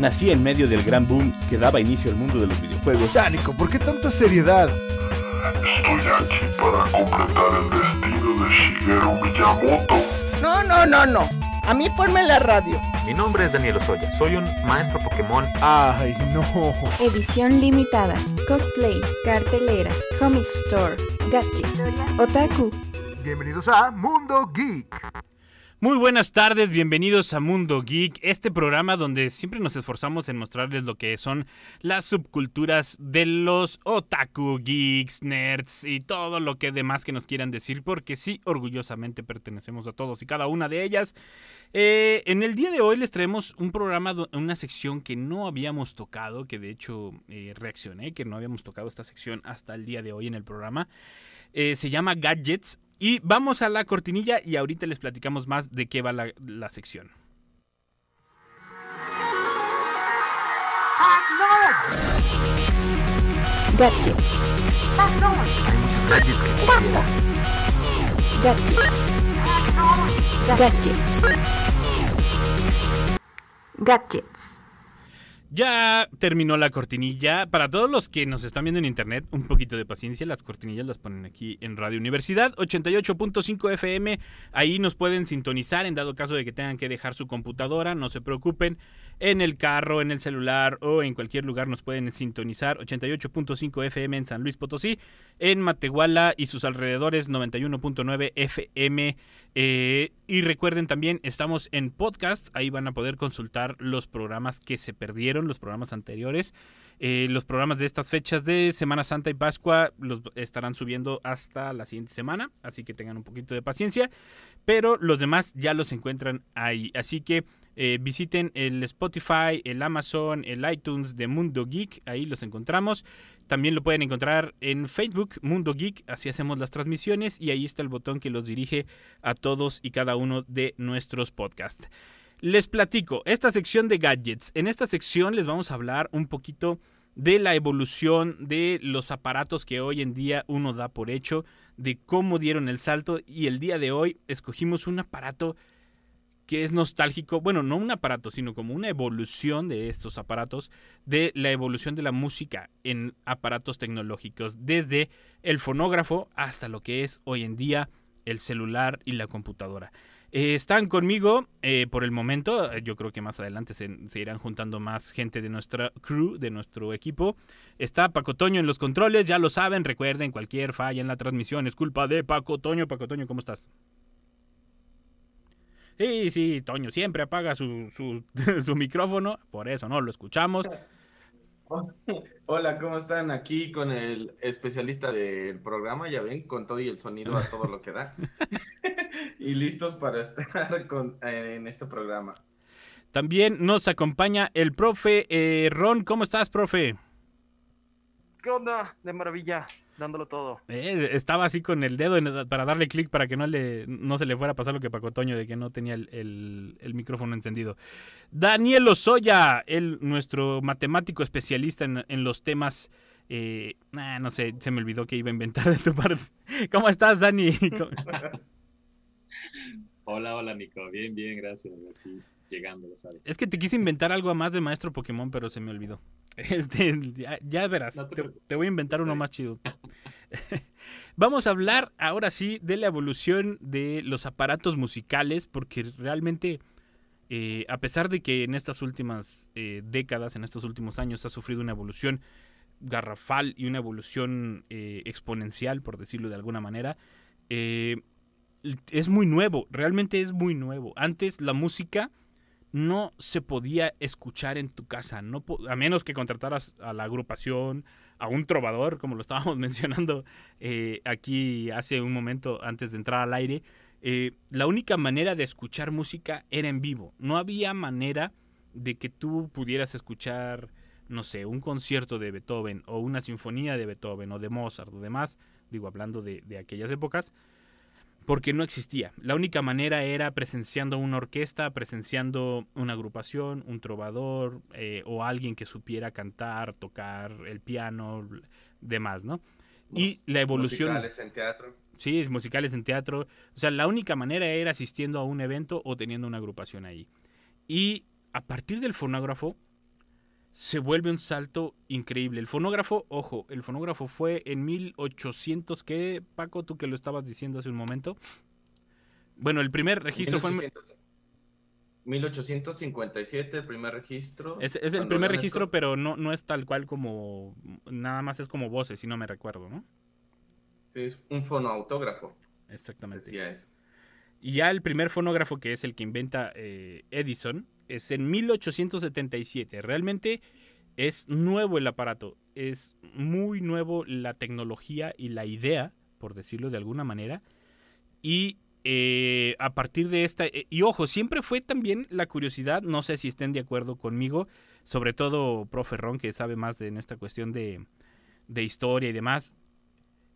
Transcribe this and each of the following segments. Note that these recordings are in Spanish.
Nací en medio del gran boom que daba inicio al mundo de los videojuegos. Dánico, ¿por qué tanta seriedad? Estoy aquí para completar el destino de Shigeru Miyamoto. No. A mí ponme la radio. Mi nombre es Daniel Ozoya, soy un maestro Pokémon. Ay, no. Edición limitada, cosplay, cartelera, comic store, gadgets, otaku. Bienvenidos a Mundo Geek. Muy buenas tardes, bienvenidos a Mundo Geek, este programa donde siempre nos esforzamos en mostrarles lo que son las subculturas de los otaku, geeks, nerds y todo lo que demás que nos quieran decir, porque sí, orgullosamente pertenecemos a todos y cada una de ellas. En el día de hoy les traemos un programa, una sección que no habíamos tocado, que de hecho reaccioné, que no habíamos tocado esta sección hasta el día de hoy en el programa. Se llama Gadgets. Y vamos a la cortinilla y ahorita les platicamos más de qué va la sección. Gadgets. Gadgets. Ya terminó la cortinilla. Para todos los que nos están viendo en internet, un poquito de paciencia. Las cortinillas las ponen aquí en Radio Universidad 88.5 FM. Ahí nos pueden sintonizar en dado caso de que tengan que dejar su computadora. No se preocupen. En el carro, en el celular o en cualquier lugar nos pueden sintonizar. 88.5 FM en San Luis Potosí. En Matehuala y sus alrededores 91.9 FM. Y recuerden también, estamos en podcast. Ahí van a poder consultar los programas que se perdieron, los programas anteriores. Los programas de estas fechas de Semana Santa y Pascua los estarán subiendo hasta la siguiente semana, así que tengan un poquito de paciencia, pero los demás ya los encuentran ahí, así que visiten el Spotify, el Amazon, el iTunes de Mundo Geek, ahí los encontramos. También lo pueden encontrar en Facebook, Mundo Geek, así hacemos las transmisiones y ahí está el botón que los dirige a todos y cada uno de nuestros podcasts. Les platico, esta sección de gadgets. En esta sección les vamos a hablar un poquito de la evolución de los aparatos que hoy en día uno da por hecho, de cómo dieron el salto, y el día de hoy escogimos un aparato que es nostálgico, bueno, no un aparato, sino como una evolución de estos aparatos, de la evolución de la música en aparatos tecnológicos, desde el fonógrafo hasta lo que es hoy en día el celular y la computadora. Están conmigo por el momento. Yo creo que más adelante se irán juntando más gente de nuestra crew, de nuestro equipo. Está Paco Toño en los controles, ya lo saben. Recuerden, cualquier falla en la transmisión es culpa de Paco Toño. Paco Toño, ¿cómo estás? Sí, Toño siempre apaga su micrófono, por eso no lo escuchamos. Hola, ¿cómo están? Aquí con el especialista del programa, ya ven, con todo y el sonido a todo lo que da. Y listos para estar en este programa. También nos acompaña el profe Ron. ¿Cómo estás, profe? ¿Qué onda? De maravilla, dándolo todo. Estaba así con el dedo para darle clic para que no se le fuera a pasar lo que Paco Toño, de que no tenía el micrófono encendido. Daniel Ozoya, nuestro matemático especialista en los temas. No sé, se me olvidó que iba a inventar de tu parte. ¿Cómo estás, Dani? Hola, Nico. Bien, gracias. Aquí llegando, lo sabes. Es que te quise inventar algo más de maestro Pokémon, pero se me olvidó. Ya verás, no te voy a inventar uno más chido. Vamos a hablar ahora sí de la evolución de los aparatos musicales, porque realmente, a pesar de que en estas últimas décadas, en estos últimos años, ha sufrido una evolución garrafal y una evolución exponencial, por decirlo de alguna manera, es muy nuevo, realmente es muy nuevo. Antes la música no se podía escuchar en tu casa, a menos que contrataras a la agrupación, a un trovador, como lo estábamos mencionando aquí hace un momento antes de entrar al aire. La única manera de escuchar música era en vivo. No había manera de que tú pudieras escuchar, no sé, un concierto de Beethoven o una sinfonía de Beethoven o de Mozart o demás, digo, hablando de aquellas épocas, porque no existía. La única manera era presenciando una orquesta, presenciando una agrupación, un trovador o alguien que supiera cantar, tocar el piano, demás, ¿no? Y la evolución... Musicales en teatro. Sí, musicales en teatro. O sea, la única manera era asistiendo a un evento o teniendo una agrupación ahí. Y a partir del fonógrafo se vuelve un salto increíble. El fonógrafo, ojo, el fonógrafo fue en 1800, ¿qué, Paco? Tú que lo estabas diciendo hace un momento. Bueno, el primer registro 1800, fue en 1857, el primer registro. Es el primer registro, pero no es tal cual como, nada más es como voces, si no me recuerdo, ¿no? Es un fonoautógrafo. Exactamente. Decía eso. Y ya el primer fonógrafo, que es el que inventa Edison, es en 1877. Realmente es nuevo el aparato, es muy nuevo la tecnología y la idea, por decirlo de alguna manera. Y a partir de esta... y ojo, siempre fue también la curiosidad, no sé si estén de acuerdo conmigo, sobre todo profe Ron, que sabe más en esta cuestión de historia y demás.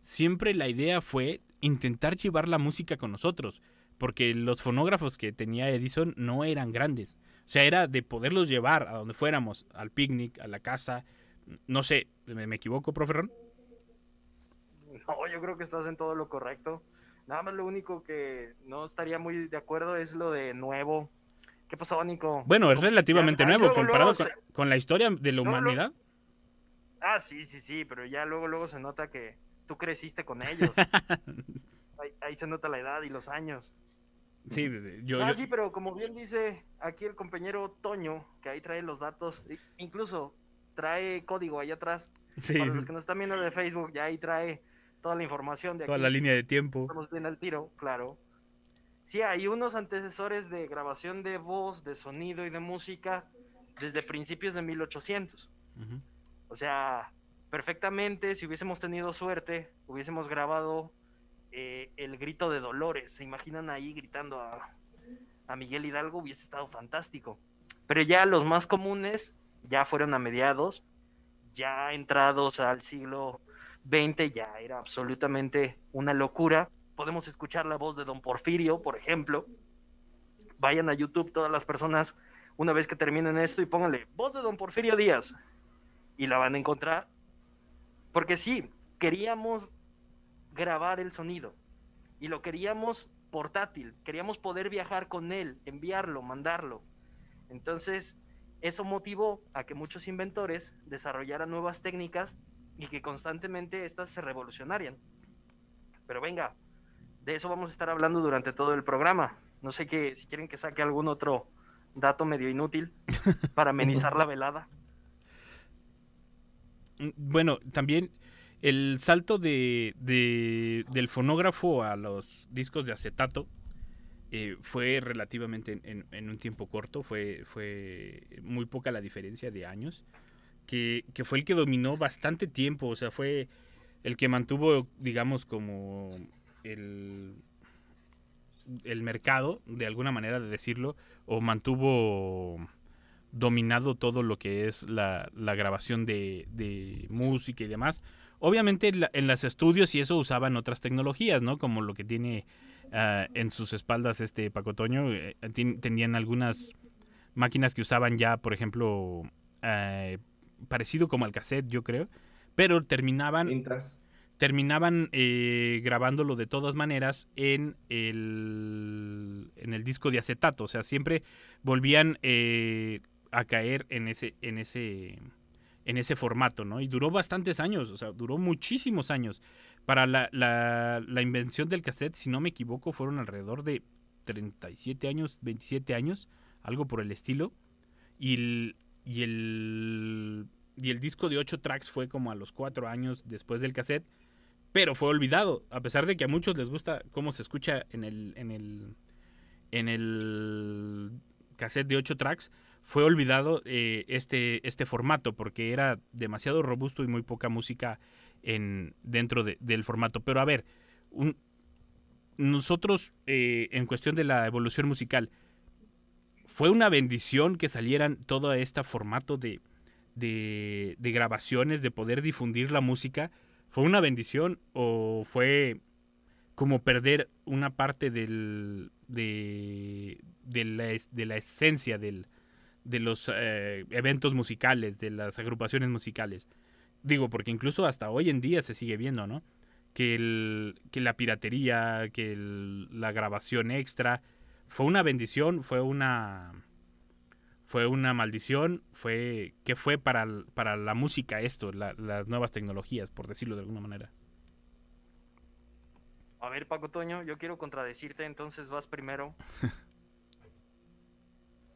Siempre la idea fue intentar llevar la música con nosotros, porque los fonógrafos que tenía Edison no eran grandes. O sea, era de poderlos llevar a donde fuéramos, al picnic, a la casa. No sé, ¿me equivoco, profe Ron? No, yo creo que estás en todo lo correcto. Nada más lo único que no estaría muy de acuerdo es lo de nuevo. ¿Qué pasó, Nico? Bueno, es relativamente nuevo luego, comparado luego con la historia de la humanidad. Sí, pero ya luego se nota que tú creciste con ellos. Ahí se nota la edad y los años. Sí, sí, pero como bien dice aquí el compañero Toño, que ahí trae los datos, incluso trae código ahí atrás. Sí. Para los que nos están viendo de Facebook, ya ahí trae toda la información de toda aquí. la línea de tiempo. Estamos bien al tiro, claro. Sí, hay unos antecesores de grabación de voz, de sonido y de música desde principios de 1800. Uh-huh. O sea, perfectamente, si hubiésemos tenido suerte, hubiésemos grabado el grito de Dolores. ¿Se imaginan ahí gritando a Miguel Hidalgo? Hubiese estado fantástico. Pero ya los más comunes ya fueron a mediados, ya entrados al siglo XX, ya era absolutamente una locura. Podemos escuchar la voz de Don Porfirio, por ejemplo. Vayan a YouTube todas las personas una vez que terminen esto y pónganle voz de Don Porfirio Díaz y la van a encontrar. Porque sí, queríamos grabar el sonido y lo queríamos portátil, queríamos poder viajar con él, enviarlo, mandarlo. Entonces eso motivó a que muchos inventores desarrollaran nuevas técnicas y que constantemente estas se revolucionaran. Pero venga, de eso vamos a estar hablando durante todo el programa. No sé si quieren que saque algún otro dato medio inútil para amenizar la velada. Bueno, también el salto del fonógrafo a los discos de acetato fue relativamente en un tiempo corto, fue muy poca la diferencia de años, que fue el que dominó bastante tiempo, o sea, fue el que mantuvo, digamos, como el mercado, de alguna manera de decirlo, o mantuvo dominado todo lo que es la grabación de música y demás. Obviamente en los estudios y eso usaban otras tecnologías, ¿no? Como lo que tiene en sus espaldas Paco Toño. Tenían algunas máquinas que usaban ya, por ejemplo, parecido como al cassette, yo creo, pero terminaban grabándolo de todas maneras en el disco de acetato. O sea, siempre volvían a caer en ese formato, ¿no? Y duró bastantes años, o sea, duró muchísimos años. Para la invención del cassette, si no me equivoco, fueron alrededor de 37 años, 27 años, algo por el estilo. Y el disco de 8 tracks fue como a los 4 años después del cassette, pero fue olvidado, a pesar de que a muchos les gusta cómo se escucha en el cassette de 8 tracks. Fue olvidado este formato porque era demasiado robusto y muy poca música dentro del formato. Pero a ver, nosotros en cuestión de la evolución musical, ¿fue una bendición que salieran todo este formato de grabaciones, de poder difundir la música? ¿Fue una bendición o fue como perder una parte de la esencia de los eventos musicales, de las agrupaciones musicales? Digo, porque incluso hasta hoy en día se sigue viendo, ¿no? Que la piratería, que la grabación extra, fue una bendición, fue ¿Fue una maldición? ¿Qué fue para la música esto, las nuevas tecnologías, por decirlo de alguna manera? A ver, Paco Toño, yo quiero contradecirte, entonces vas primero.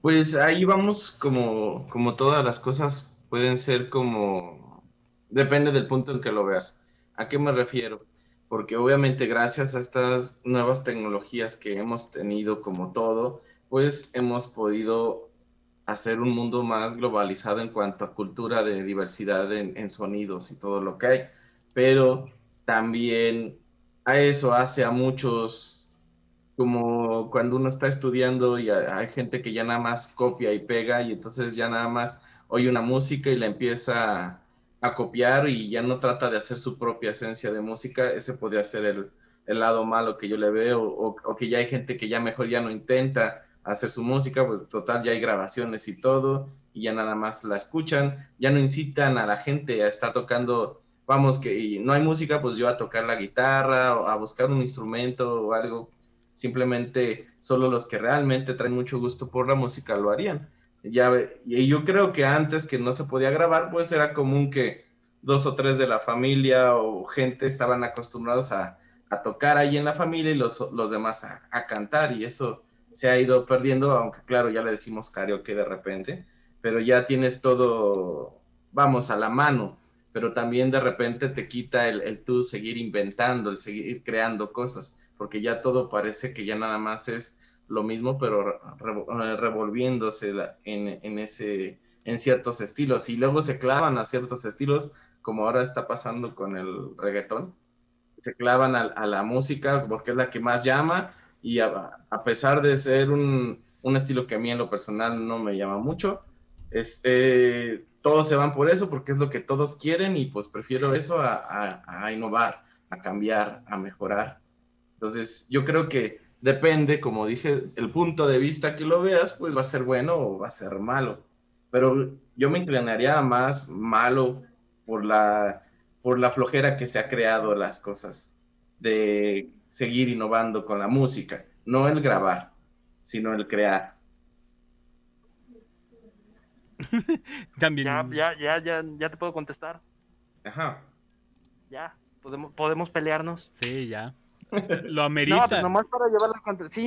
Pues ahí vamos como todas las cosas pueden ser como... Depende del punto en que lo veas. ¿A qué me refiero? Porque obviamente gracias a estas nuevas tecnologías que hemos tenido como todo, pues hemos podido hacer un mundo más globalizado en cuanto a cultura de diversidad en sonidos y todo lo que hay. Pero también a eso hace a muchos, como cuando uno está estudiando y hay gente que ya nada más copia y pega y entonces ya nada más oye una música y la empieza a copiar y ya no trata de hacer su propia esencia de música. Ese podría ser el lado malo que yo le veo, o que ya hay gente que ya mejor ya no intenta hacer su música, pues total ya hay grabaciones y todo, y ya nada más la escuchan, ya no incitan a la gente a estar tocando, vamos, que y no hay música, pues yo a tocar la guitarra, o a buscar un instrumento o algo, simplemente solo los que realmente traen mucho gusto por la música lo harían. Y yo creo que antes que no se podía grabar, pues era común que 2 o 3 de la familia o gente estaban acostumbrados a tocar ahí en la familia y los demás a cantar, y eso se ha ido perdiendo, aunque claro, ya le decimos karaoke de repente, pero ya tienes todo, vamos, a la mano, pero también de repente te quita el tú seguir inventando, el seguir creando cosas, porque ya todo parece que ya nada más es lo mismo, pero revolviéndose en ciertos estilos, y luego se clavan a ciertos estilos, como ahora está pasando con el reggaetón, se clavan a la música porque es la que más llama, y a pesar de ser un estilo que a mí en lo personal no me llama mucho, todos se van por eso porque es lo que todos quieren, y pues prefiero eso a innovar, a cambiar, a mejorar. Entonces yo creo que depende, como dije, el punto de vista que lo veas, pues va a ser bueno o va a ser malo, pero yo me inclinaría a más malo por la flojera que se ha creado las cosas, de seguir innovando con la música, no el grabar, sino el crear. También. Ya te puedo contestar. Ajá. Ya, podemos pelearnos. Sí, ya. Lo amerita. No, pues nomás para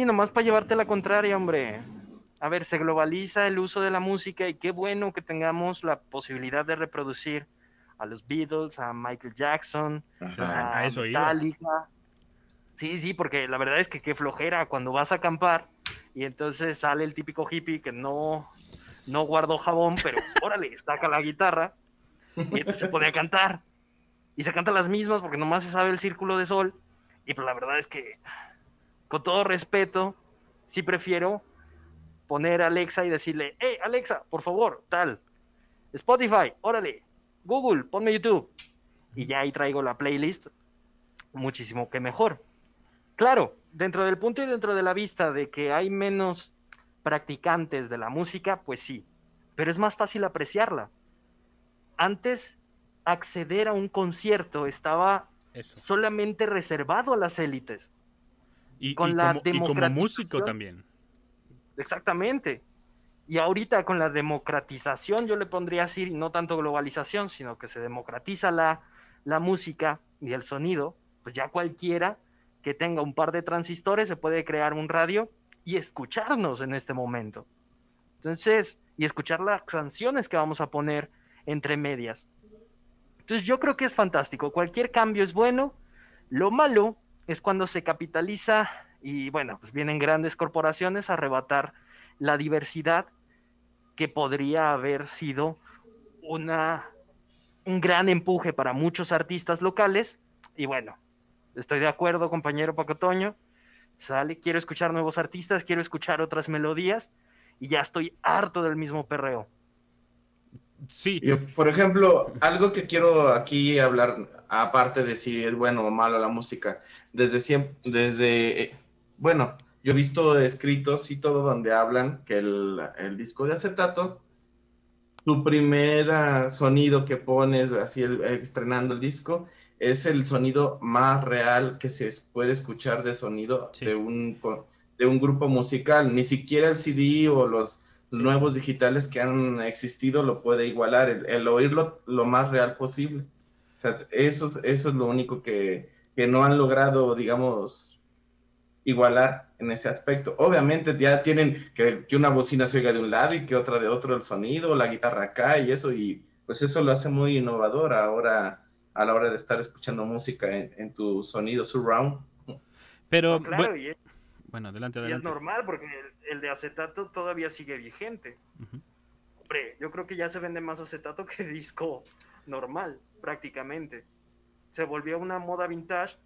nomás para llevarte la contraria, hombre. A ver, se globaliza el uso de la música y qué bueno que tengamos la posibilidad de reproducir a los Beatles, a Michael Jackson, a eso Metallica. Iba. Sí, porque la verdad es que qué flojera cuando vas a acampar y entonces sale el típico hippie que no guardó jabón, pero pues, órale, saca la guitarra y entonces se pone a cantar. Y se canta las mismas porque nomás se sabe el Círculo de Sol. Y pues la verdad es que, con todo respeto, sí prefiero poner a Alexa y decirle, hey Alexa, por favor, tal, Spotify, órale, Google, ponme YouTube. Y ya ahí traigo la playlist, muchísimo que mejor. Claro, dentro del punto y dentro de la vista de que hay menos practicantes de la música, pues sí, pero es más fácil apreciarla. Antes, acceder a un concierto estaba solamente reservado a las élites. Y como músico también. Exactamente. Y ahorita con la democratización, yo le pondría así, no tanto globalización, sino que se democratiza la música y el sonido, pues ya cualquiera que tenga un par de transistores se puede crear un radio y escucharnos en este momento. Entonces, y escuchar las canciones que vamos a poner entre medias. Entonces yo creo que es fantástico, cualquier cambio es bueno. Lo malo es cuando se capitaliza y bueno, pues vienen grandes corporaciones a arrebatar la diversidad que podría haber sido un gran empuje para muchos artistas locales. Y bueno, estoy de acuerdo, compañero Paco Toño, quiero escuchar nuevos artistas, quiero escuchar otras melodías y ya estoy harto del mismo perreo. Sí. Yo, por ejemplo, algo que quiero aquí hablar, aparte de si es bueno o malo la música, bueno, yo he visto escritos y todo donde hablan que el disco de acetato, tu primer sonido que pones así estrenando el disco, es el sonido más real que se puede escuchar de sonido de un grupo musical. Ni siquiera el CD o los nuevos digitales que han existido lo puede igualar, el oírlo lo más real posible. O sea, eso es lo único que no han logrado, digamos, igualar en ese aspecto. Obviamente ya tienen que una bocina se oiga de un lado y que otra de otro el sonido, la guitarra acá y eso, y pues eso lo hace muy innovador ahora a la hora de estar escuchando música en tu sonido surround. Pero, No, claro, bueno, adelante. Y es normal porque el de acetato todavía sigue vigente. Hombre, yo creo que ya se vende más acetato que disco normal, prácticamente. Se volvió una moda vintage,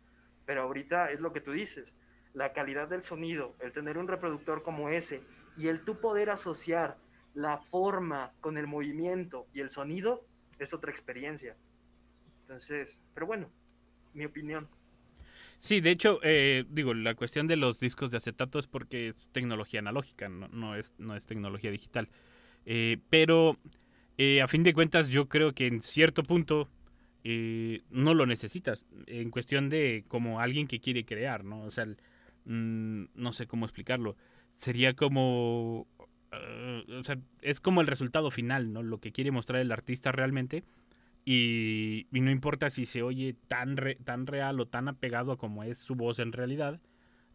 pero ahorita es lo que tú dices. La calidad del sonido, el tener un reproductor como ese y el tú poder asociar la forma con el movimiento y el sonido es otra experiencia. Entonces, pero bueno, mi opinión. Sí, de hecho, digo, la cuestión de los discos de acetato es porque es tecnología analógica, no es tecnología digital. Pero a fin de cuentas yo creo que en cierto punto no lo necesitas, en cuestión de como alguien que quiere crear, ¿no? O sea, no sé cómo explicarlo. Sería como... o sea, es como el resultado final, ¿no? Lo que quiere mostrar el artista realmente. Y no importa si se oye tan real o tan apegado a como es su voz en realidad,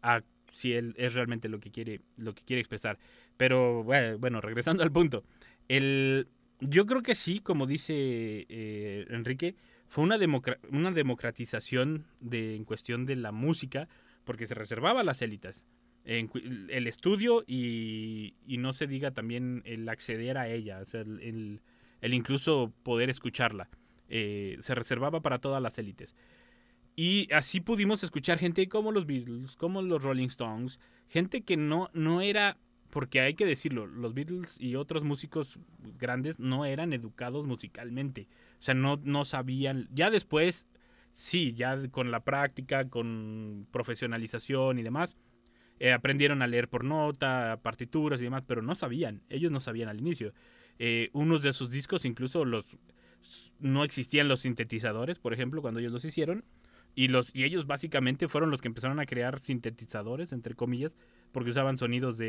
a si él es realmente lo que quiere expresar. Pero bueno, regresando al punto. Yo creo que sí, como dice Enrique, fue una democratización en cuestión de la música, porque se reservaba a las élites. El estudio y no se diga también el acceder a ella, o sea, el incluso poder escucharla. Se reservaba para todas las élites. Y así pudimos escuchar gente como los Beatles, como los Rolling Stones, gente que no era, porque hay que decirlo, los Beatles y otros músicos grandes no eran educados musicalmente. O sea, no sabían. Ya después, sí, ya con la práctica, con profesionalización y demás, aprendieron a leer por nota, partituras y demás, pero no sabían. Ellos no sabían al inicio. Unos de sus discos incluso no existían los sintetizadores, por ejemplo, cuando ellos los hicieron, y ellos básicamente fueron los que empezaron a crear sintetizadores, entre comillas, porque usaban sonidos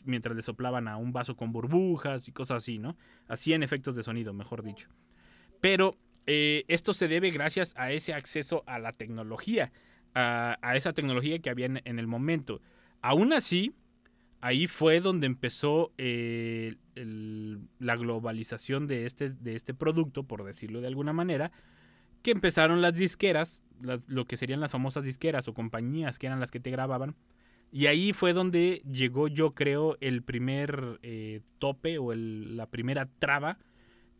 mientras le soplaban a un vaso con burbujas y cosas así, ¿no? Hacían efectos de sonido, mejor dicho. Pero esto se debe gracias a ese acceso a la tecnología, a esa tecnología que había en el momento. Aún así, ahí fue donde empezó la globalización de este producto, por decirlo de alguna manera, que empezaron las disqueras, lo que serían las famosas disqueras o compañías que eran las que te grababan, y ahí fue donde llegó, yo creo, el primer tope o la primera traba,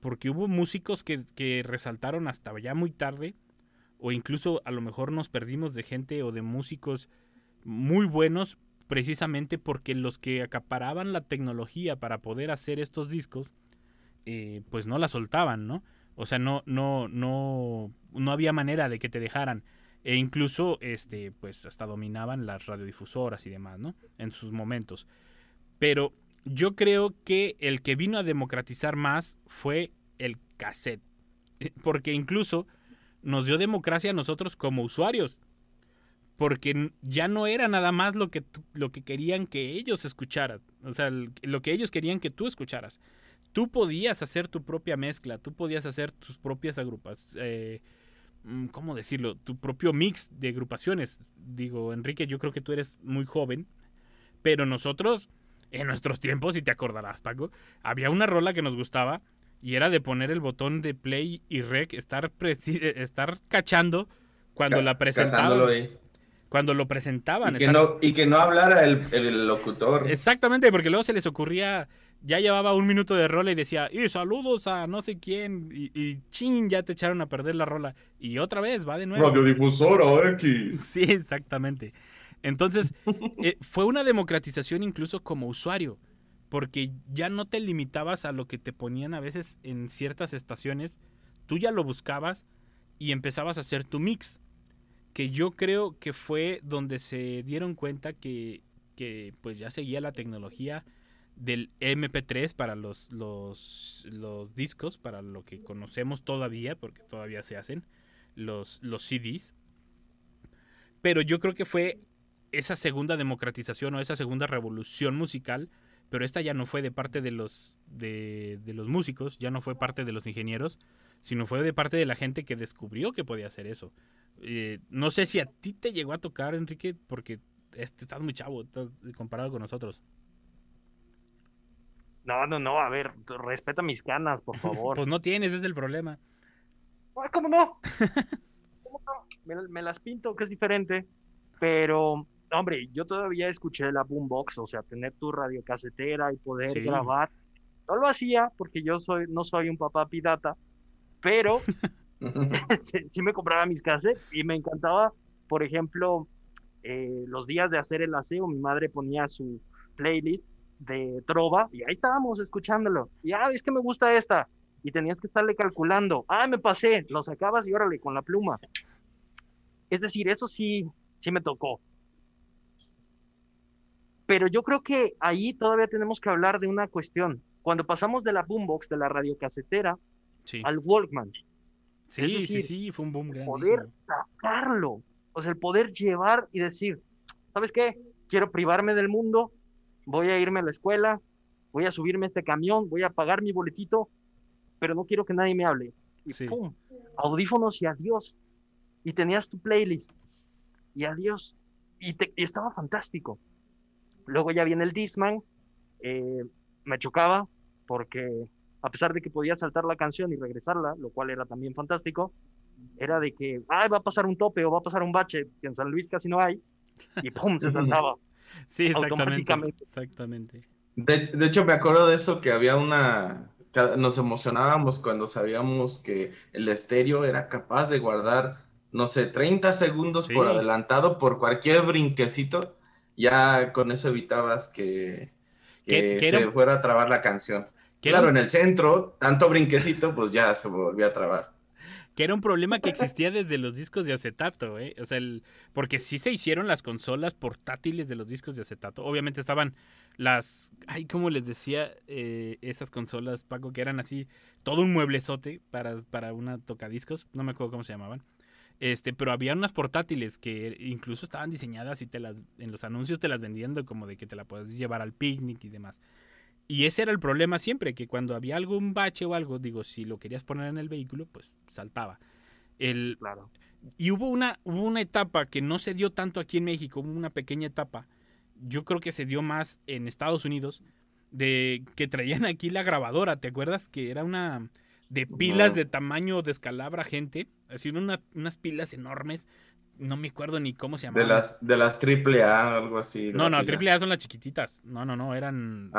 porque hubo músicos que resaltaron hasta ya muy tarde, o incluso a lo mejor nos perdimos de gente o de músicos muy buenos, precisamente porque los que acaparaban la tecnología para poder hacer estos discos, pues no la soltaban, ¿no? O sea, no había manera de que te dejaran. E incluso, pues hasta dominaban las radiodifusoras y demás, ¿no? En sus momentos. Pero yo creo que el que vino a democratizar más fue el cassette. Porque incluso nos dio democracia a nosotros como usuarios. Porque ya no era nada más lo que querían que ellos escucharan. O sea, lo que ellos querían que tú escucharas. Tú podías hacer tu propia mezcla, tú podías hacer tus propias agrupaciones. ¿Cómo decirlo? Tu propio mix de agrupaciones. Digo, Enrique, yo creo que tú eres muy joven, pero nosotros, en nuestros tiempos, si te acordarás, Paco, había una rola que nos gustaba y era de poner el botón de play y rec, estar cachando cuando la presentaban. Cuando lo presentaban. Y que no hablara el locutor. Exactamente, porque luego se les ocurría, ya llevaba un minuto de rola y decía, y saludos a no sé quién, y chin, ya te echaron a perder la rola. Y otra vez, va de nuevo. Radiodifusora X. Sí, exactamente. Entonces, fue una democratización incluso como usuario, porque ya no te limitabas a lo que te ponían a veces en ciertas estaciones, tú ya lo buscabas y empezabas a hacer tu mix. Que yo creo que fue donde se dieron cuenta que pues ya seguía la tecnología del MP3 para los discos, para lo que conocemos todavía, porque todavía se hacen los CDs. Pero yo creo que fue esa segunda democratización o esa segunda revolución musical pero esta ya no fue de parte de los músicos, ya no fue parte de los ingenieros, sino fue de parte de la gente que descubrió que podía hacer eso. No sé si a ti te llegó a tocar, Enrique, porque estás muy chavo comparado con nosotros. No, a ver, respeta mis canas, por favor. Pues no tienes, ese es el problema. Ay, ¿cómo no? ¿Cómo no? Me las pinto, que es diferente, pero, hombre, yo todavía escuché la boombox, o sea, tener tu radiocasetera y poder grabar. No lo hacía porque yo no soy un papá pirata, pero sí me compraba mis cassettes y me encantaba, por ejemplo, los días de hacer el aseo, mi madre ponía su playlist de trova y ahí estábamos escuchándolo. Y es que me gusta esta. Y tenías que estarle calculando. Me pasé, lo sacabas y órale, con la pluma. Es decir, eso sí me tocó. Pero yo creo que ahí todavía tenemos que hablar de una cuestión. Cuando pasamos de la boombox, de la radiocasetera, al Walkman. Sí, fue un boom grandísimo. Poder sacarlo. O sea, el poder llevar y decir, ¿sabes qué? Quiero privarme del mundo, voy a irme a la escuela, voy a subirme a este camión, voy a pagar mi boletito, pero no quiero que nadie me hable. Y ¡pum! Audífonos y adiós. Y tenías tu playlist. Y adiós. Y estaba fantástico. Luego ya viene el Discman. Me chocaba porque a pesar de que podía saltar la canción y regresarla, lo cual era también fantástico, era de que va a pasar un tope o va a pasar un bache, que en San Luis casi no hay, y ¡pum! Se saltaba. Sí, exactamente. De hecho, me acuerdo de eso, que había nos emocionábamos cuando sabíamos que el estéreo era capaz de guardar, no sé, 30 segundos por adelantado por cualquier brinquecito. Ya con eso evitabas que se fuera a trabar la canción. Claro, en el centro, tanto brinquecito, pues ya se volvía a trabar. Que era un problema que existía desde los discos de acetato, ¿eh? O sea, porque sí se hicieron las consolas portátiles de los discos de acetato. Obviamente estaban ¿cómo les decía? Esas consolas, Paco, que eran así, todo un mueblezote para una tocadiscos. No me acuerdo cómo se llamaban. Pero había unas portátiles que incluso estaban diseñadas y en los anuncios te las vendían como de que te la podías llevar al picnic y demás. Y ese era el problema siempre, que cuando había algún bache o algo, si lo querías poner en el vehículo, pues saltaba. Claro. Y hubo una etapa que no se dio tanto aquí en México, hubo una pequeña etapa, yo creo que se dio más en Estados Unidos, de que traían aquí la grabadora, ¿te acuerdas? Que era una de pilas de tamaño de escalabra, gente, así unas pilas enormes, no me acuerdo ni cómo se llamaban. De las AAA, algo así. No, AAA son las chiquititas, no, eran...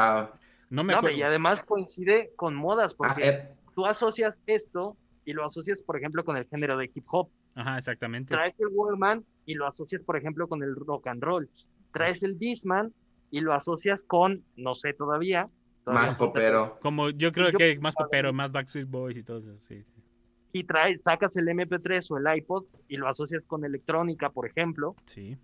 No me acuerdo. Y además coincide con modas, porque tú asocias esto y lo asocias, por ejemplo, con el género de hip hop. Ajá, exactamente. Traes el Walkman y lo asocias, por ejemplo, con el rock and roll. Traes el Discman y lo asocias con, no sé todavía más popero. Como yo creo que más popero, más Backstreet Boys y todo eso, sí. Y sacas el MP3 o el iPod y lo asocias con electrónica, por ejemplo. Sí.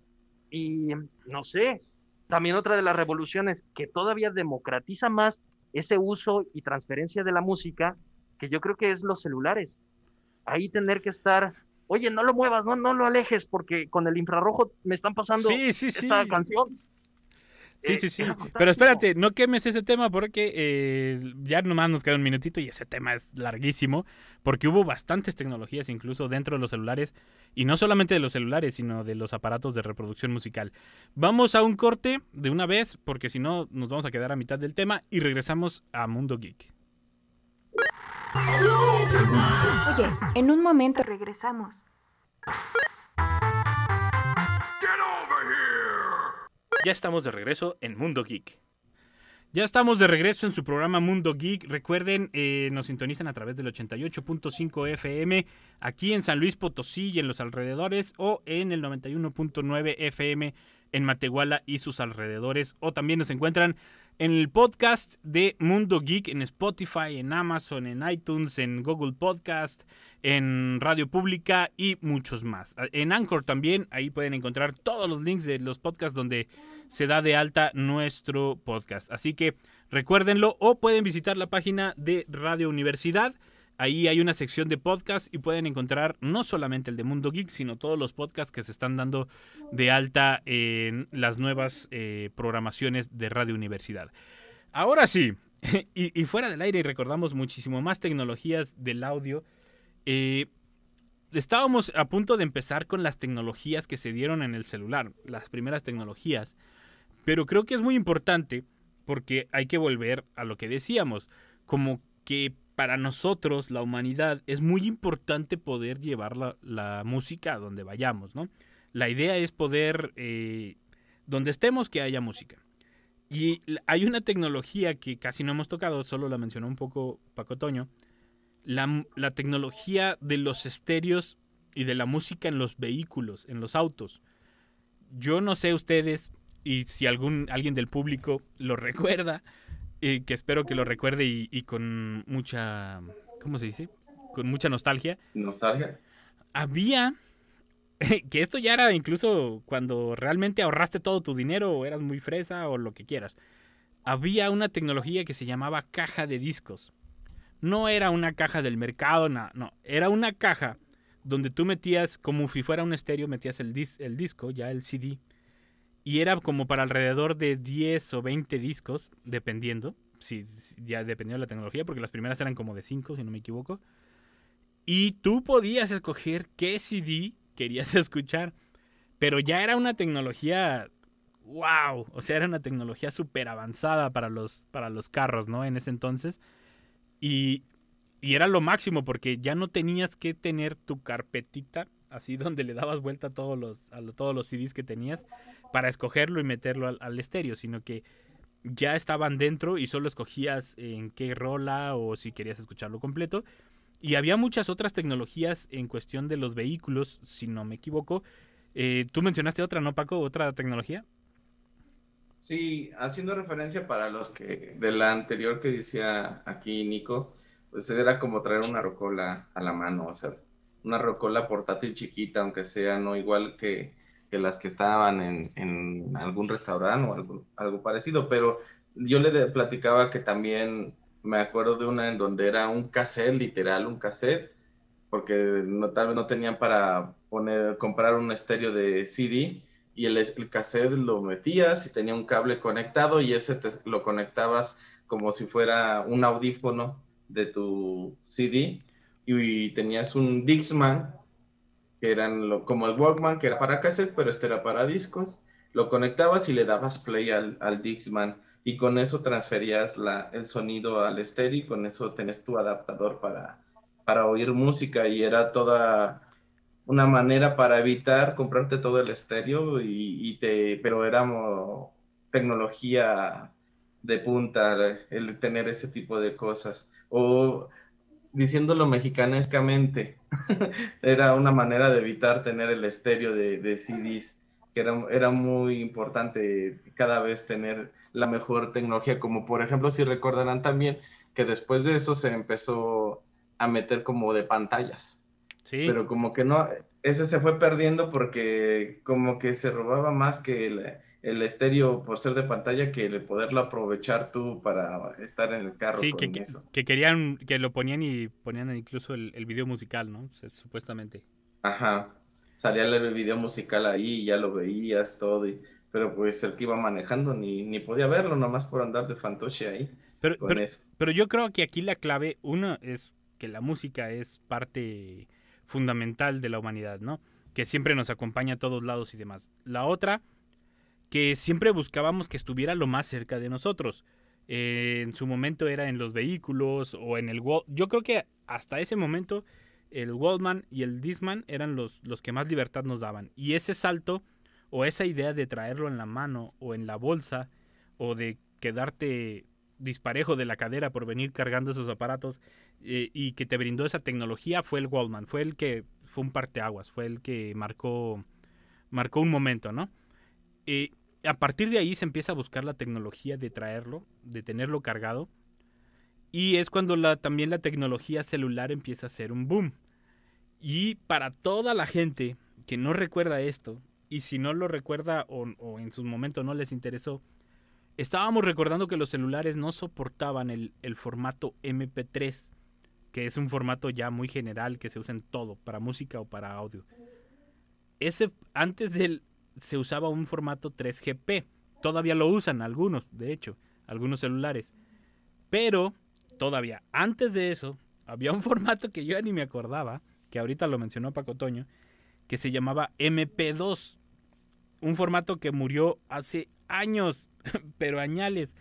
Y no sé, también otra de las revoluciones que todavía democratiza más ese uso y transferencia de la música, que yo creo que es los celulares. Ahí tener que estar, oye, no lo muevas, no lo alejes, porque con el infrarrojo me están pasando esta canción. Sí. Pero espérate, no quemes ese tema porque ya nomás nos queda un minutito y ese tema es larguísimo, porque hubo bastantes tecnologías incluso dentro de los celulares, y no solamente de los celulares, sino de los aparatos de reproducción musical. Vamos a un corte de una vez, porque si no nos vamos a quedar a mitad del tema, y regresamos a Mundo Geek. Oye, en un momento regresamos. Ya estamos de regreso en Mundo Geek. Ya estamos de regreso en su programa Mundo Geek. Recuerden, nos sintonizan a través del 88.5 FM aquí en San Luis Potosí y en los alrededores, o en el 91.9 FM en Matehuala y sus alrededores, o también nos encuentran en el podcast de Mundo Geek en Spotify, en Amazon, en iTunes, en Google Podcast, en Radio Pública y muchos más. En Anchor también, ahí pueden encontrar todos los links de los podcasts donde se da de alta nuestro podcast. Así que recuérdenlo, o pueden visitar la página de Radio Universidad. Ahí hay una sección de podcast y pueden encontrar no solamente el de Mundo Geek, sino todos los podcasts que se están dando de alta en las nuevas programaciones de Radio Universidad. Ahora sí, y fuera del aire, y recordamos muchísimo más tecnologías del audio. Estábamos a punto de empezar con las tecnologías que se dieron en el celular, las primeras tecnologías. Pero creo que es muy importante porque hay que volver a lo que decíamos, como que para nosotros, la humanidad, es muy importante poder llevar la música a donde vayamos, ¿no? La idea es poder, donde estemos, que haya música. Y hay una tecnología que casi no hemos tocado, solo la mencionó un poco Paco Toño, la tecnología de los estéreos y de la música en los vehículos, en los autos. Yo no sé ustedes, y si alguien del público lo recuerda, que espero que lo recuerde y con mucha, ¿cómo se dice? Con mucha nostalgia. ¿Nostalgia? Había, que esto ya era incluso cuando realmente ahorraste todo tu dinero o eras muy fresa o lo que quieras. Había una tecnología que se llamaba caja de discos. No era una caja del mercado, no. Era una caja donde tú metías, como si fuera un estéreo, metías el disco, ya el CD. Y era como para alrededor de 10 o 20 discos, dependiendo. Si ya dependiendo de la tecnología, porque las primeras eran como de 5, si no me equivoco. Y tú podías escoger qué CD querías escuchar. Pero ya era una tecnología... ¡Wow! O sea, era una tecnología súper avanzada para los carros, ¿no? En ese entonces. Y era lo máximo, porque ya no tenías que tener tu carpetita así donde le dabas vuelta a todos los CDs que tenías para escogerlo y meterlo al estéreo, sino que ya estaban dentro y solo escogías en qué rola o si querías escucharlo completo. Y había muchas otras tecnologías en cuestión de los vehículos, si no me equivoco. Tú mencionaste otra, ¿no, Paco? ¿Otra tecnología? Sí, haciendo referencia para los que de la anterior que decía aquí Nico, pues era como traer una rocola a la mano, o sea, una rocola portátil chiquita, aunque sea no igual que las que estaban en algún restaurante o algo parecido, pero yo le platicaba que también me acuerdo de una en donde era un cassette, literal, un cassette, porque tal vez no tenían para comprar un estéreo de CD, y el cassette lo metías y tenía un cable conectado y ese lo conectabas como si fuera un audífono de tu CD y tenías un Dixman que eran como el Walkman, que era para cassette, pero este era para discos. Lo conectabas y le dabas play al Dixman y con eso transferías el sonido al estéreo y con eso tenés tu adaptador para oír música y era toda una manera para evitar comprarte todo el estéreo pero era tecnología de punta el tener ese tipo de cosas. O diciéndolo mexicanescamente, era una manera de evitar tener el estéreo de CDs, que era muy importante cada vez tener la mejor tecnología, como por ejemplo, si recordarán también que después de eso se empezó a meter como de pantallas. Sí. Pero como que no, ese se fue perdiendo porque como que se robaba más que el estéreo por ser de pantalla que el poderlo aprovechar tú para estar en el carro. Sí, con eso. Que querían que lo ponían y ponían incluso el video musical, ¿no? O sea, supuestamente. Ajá, salía el video musical ahí y ya lo veías todo, pero pues el que iba manejando ni podía verlo, nomás por andar de fantoche ahí. Pero yo creo que aquí la clave, una es que la música es parte fundamental de la humanidad, ¿no? Que siempre nos acompaña a todos lados y demás. La otra, que siempre buscábamos que estuviera lo más cerca de nosotros. En su momento era en los vehículos o en el... Yo creo que hasta ese momento el Walkman y el Discman eran los que más libertad nos daban. Y ese salto o esa idea de traerlo en la mano o en la bolsa o de quedarte disparejo de la cadera por venir cargando esos aparatos y que te brindó esa tecnología fue el Walkman, fue un parteaguas, fue el que marcó un momento, ¿no? A partir de ahí se empieza a buscar la tecnología de traerlo, de tenerlo cargado, y es cuando también la tecnología celular empieza a ser un boom. Y para toda la gente que no recuerda esto, y si no lo recuerda o en su momento no les interesó, estábamos recordando que los celulares no soportaban el formato MP3, que es un formato ya muy general que se usa en todo, para música o para audio. Antes se usaba un formato 3GP, todavía lo usan algunos, de hecho. algunos celulares. Pero todavía antes de eso, había un formato que yo ya ni me acordaba, que ahorita lo mencionó Paco Toño, que se llamaba MP2. Un formato que murió hace años, pero añales.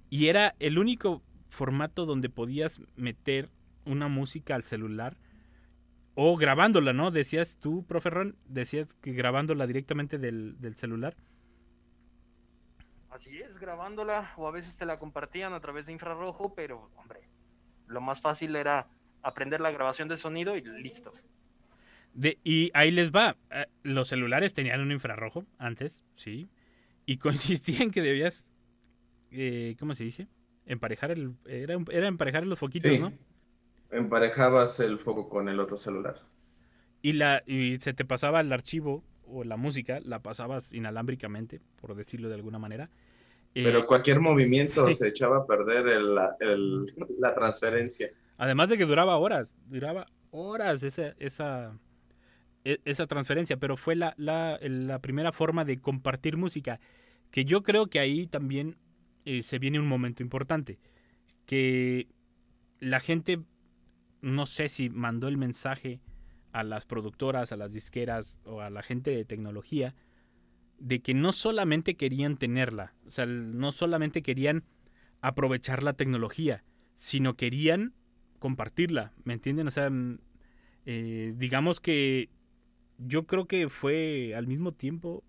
Y era el único formato donde podías meter una música al celular o grabándola, ¿no? Decías tú, profe Ron, decías que grabándola directamente del celular. Así es, grabándola, o a veces te la compartían a través de infrarrojo, pero, hombre, lo más fácil era aprender la grabación de sonido y listo. Y ahí les va. Los celulares tenían un infrarrojo antes, sí. Y consistía en que debías, ¿cómo se dice? Emparejar era emparejar los foquitos, Sí. ¿no? Emparejabas el foco con el otro celular. Y se te pasaba el archivo o la música, la pasabas inalámbricamente, por decirlo de alguna manera. Pero cualquier movimiento sí. se echaba a perder la transferencia. Además de que duraba horas esa transferencia, pero fue la primera forma de compartir música, que yo creo que ahí también se viene un momento importante, que la gente, no sé si mandó el mensaje a las productoras, a las disqueras o a la gente de tecnología, de que no solamente querían tenerla, o sea, no solamente querían aprovechar la tecnología, sino querían compartirla, ¿me entienden? O sea, digamos que yo creo que fue al mismo tiempo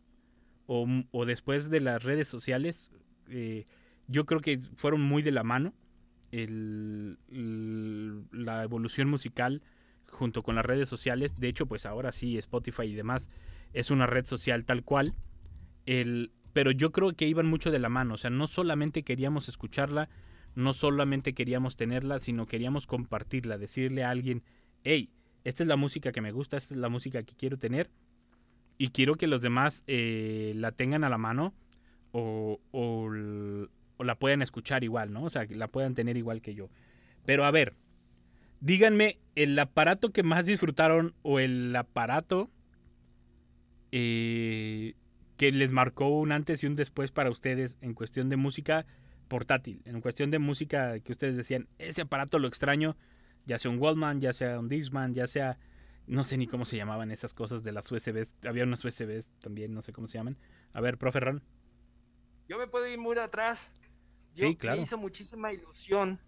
o después de las redes sociales, yo creo que fueron muy de la mano la evolución musical junto con las redes sociales. De hecho, pues ahora sí, Spotify y demás es una red social tal cual, pero yo creo que iban mucho de la mano. O sea, no solamente queríamos escucharla, no solamente queríamos tenerla, sino queríamos compartirla, decirle a alguien, hey, esta es la música que me gusta, esta es la música que quiero tener y quiero que los demás la tengan a la mano o la puedan escuchar igual, ¿no? O sea, que la puedan tener igual que yo. Pero a ver, díganme el aparato que más disfrutaron o el aparato que les marcó un antes y un después para ustedes en cuestión de música portátil, en cuestión de música que ustedes decían, ese aparato lo extraño, ya sea un Walkman, ya sea un Discman, ya sea, no sé ni cómo se llamaban esas cosas de las USBs, había unas USBs también, no sé cómo se llaman. A ver, profe Ron. Yo me puedo ir muy atrás. Sí, claro. Me hizo muchísima ilusión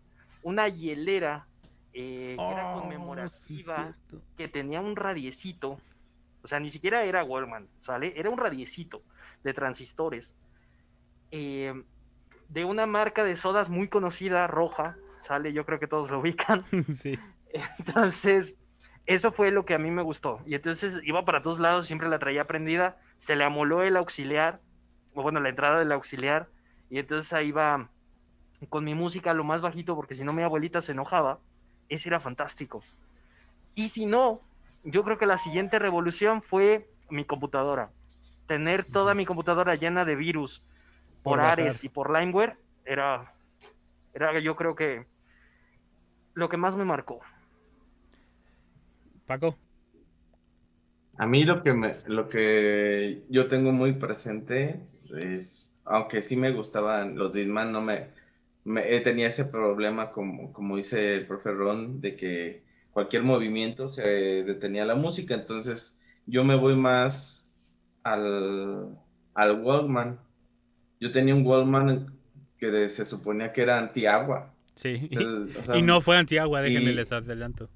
una hielera que era conmemorativa, sí, que tenía un radiecito, o sea, ni siquiera era Walkman, ¿sale? Era un radiecito de transistores, de una marca de sodas muy conocida, roja, ¿sale? Yo creo que todos lo ubican. Sí. Entonces, eso fue lo que a mí me gustó. Y entonces iba para todos lados, siempre la traía prendida, se le amoló el auxiliar, o bueno, la entrada del auxiliar, y entonces ahí iba con mi música lo más bajito, porque si no mi abuelita se enojaba. Ese era fantástico. Y si no, yo creo que la siguiente revolución fue mi computadora. Tener toda mi computadora llena de virus por Ares y por Limeware era yo creo que lo que más me marcó. Paco. A mí lo que yo tengo muy presente es, aunque sí me gustaban los Discman, tenía ese problema como dice el profe Ron, de que cualquier movimiento se detenía la música. Entonces yo me voy más al Walkman. Yo tenía un Walkman que se suponía que era antiagua. Sí, o sea, y no fue antiagua, déjenme les adelanto.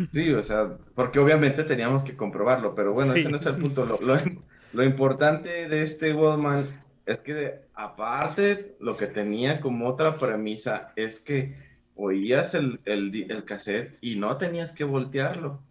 Sí, o sea, porque obviamente teníamos que comprobarlo, pero bueno, sí. Ese no es el punto. Lo importante de este Walkman es que aparte lo que tenía como otra premisa es que oías el cassette y no tenías que voltearlo.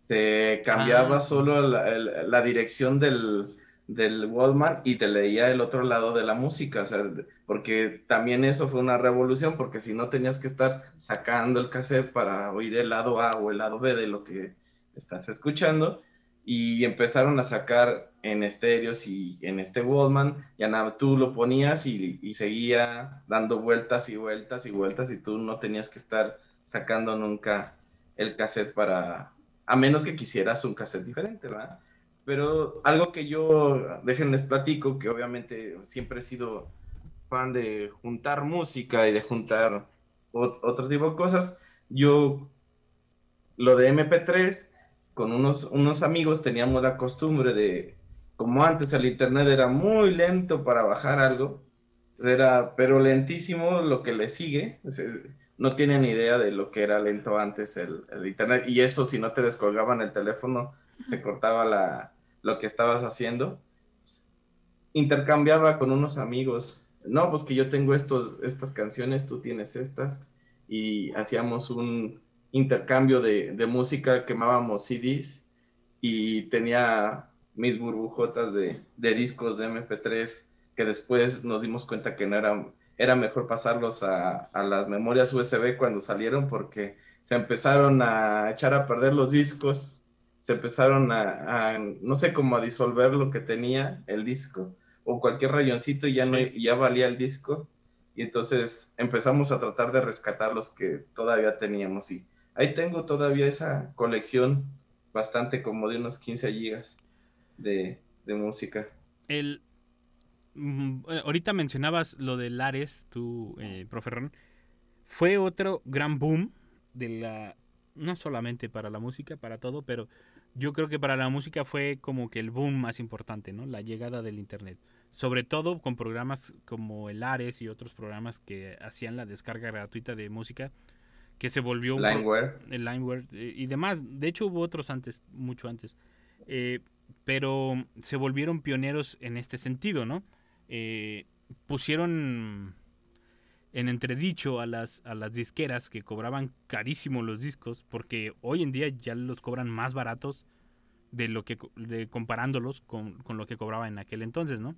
Se cambiaba solo la dirección del Walkman y te leía el otro lado de la música, o sea, porque también eso fue una revolución, porque si no tenías que estar sacando el cassette para oír el lado A o el lado B de lo que estás escuchando, y empezaron a sacar en estéreos y en este Walkman, ya tú lo ponías y seguía dando vueltas y vueltas y vueltas, y tú no tenías que estar sacando nunca el cassette a menos que quisieras un cassette diferente, ¿verdad? Pero algo que déjenles platico, que obviamente siempre he sido fan de juntar música y de juntar otro tipo de cosas. Yo, lo de MP3, con unos amigos teníamos la costumbre de, como antes el internet era muy lento para bajar algo, pero lentísimo lo que le sigue. No tienen idea de lo que era lento antes el internet, y eso, si no te descolgaban el teléfono, se cortaba lo que estabas haciendo. Intercambiaba con unos amigos, no, pues que yo tengo estas canciones, tú tienes estas, y hacíamos un intercambio de música, quemábamos CDs, y tenía mis burbujotas de discos de MP3, que después nos dimos cuenta que no era mejor pasarlos a las memorias USB cuando salieron, porque se empezaron a echar a perder los discos, se empezaron no sé, cómo a disolver lo que tenía el disco, o cualquier rayoncito y ya valía el disco, y entonces empezamos a tratar de rescatar los que todavía teníamos, y ahí tengo todavía esa colección bastante, como de unos 15 gigas de música. Ahorita mencionabas lo de Lares, tú, profe Ron. Fue otro gran boom no solamente para la música, para todo, pero yo creo que para la música fue como que el boom más importante, ¿no? La llegada del internet. Sobre todo con programas como el Ares y otros programas que hacían la descarga gratuita de música, que se volvió el Limeware y demás. De hecho hubo otros antes, mucho antes, pero se volvieron pioneros en este sentido, ¿no? Pusieron en entredicho a las disqueras, que cobraban carísimo los discos, porque hoy en día ya los cobran más baratos comparándolos con lo que cobraba en aquel entonces, ¿no?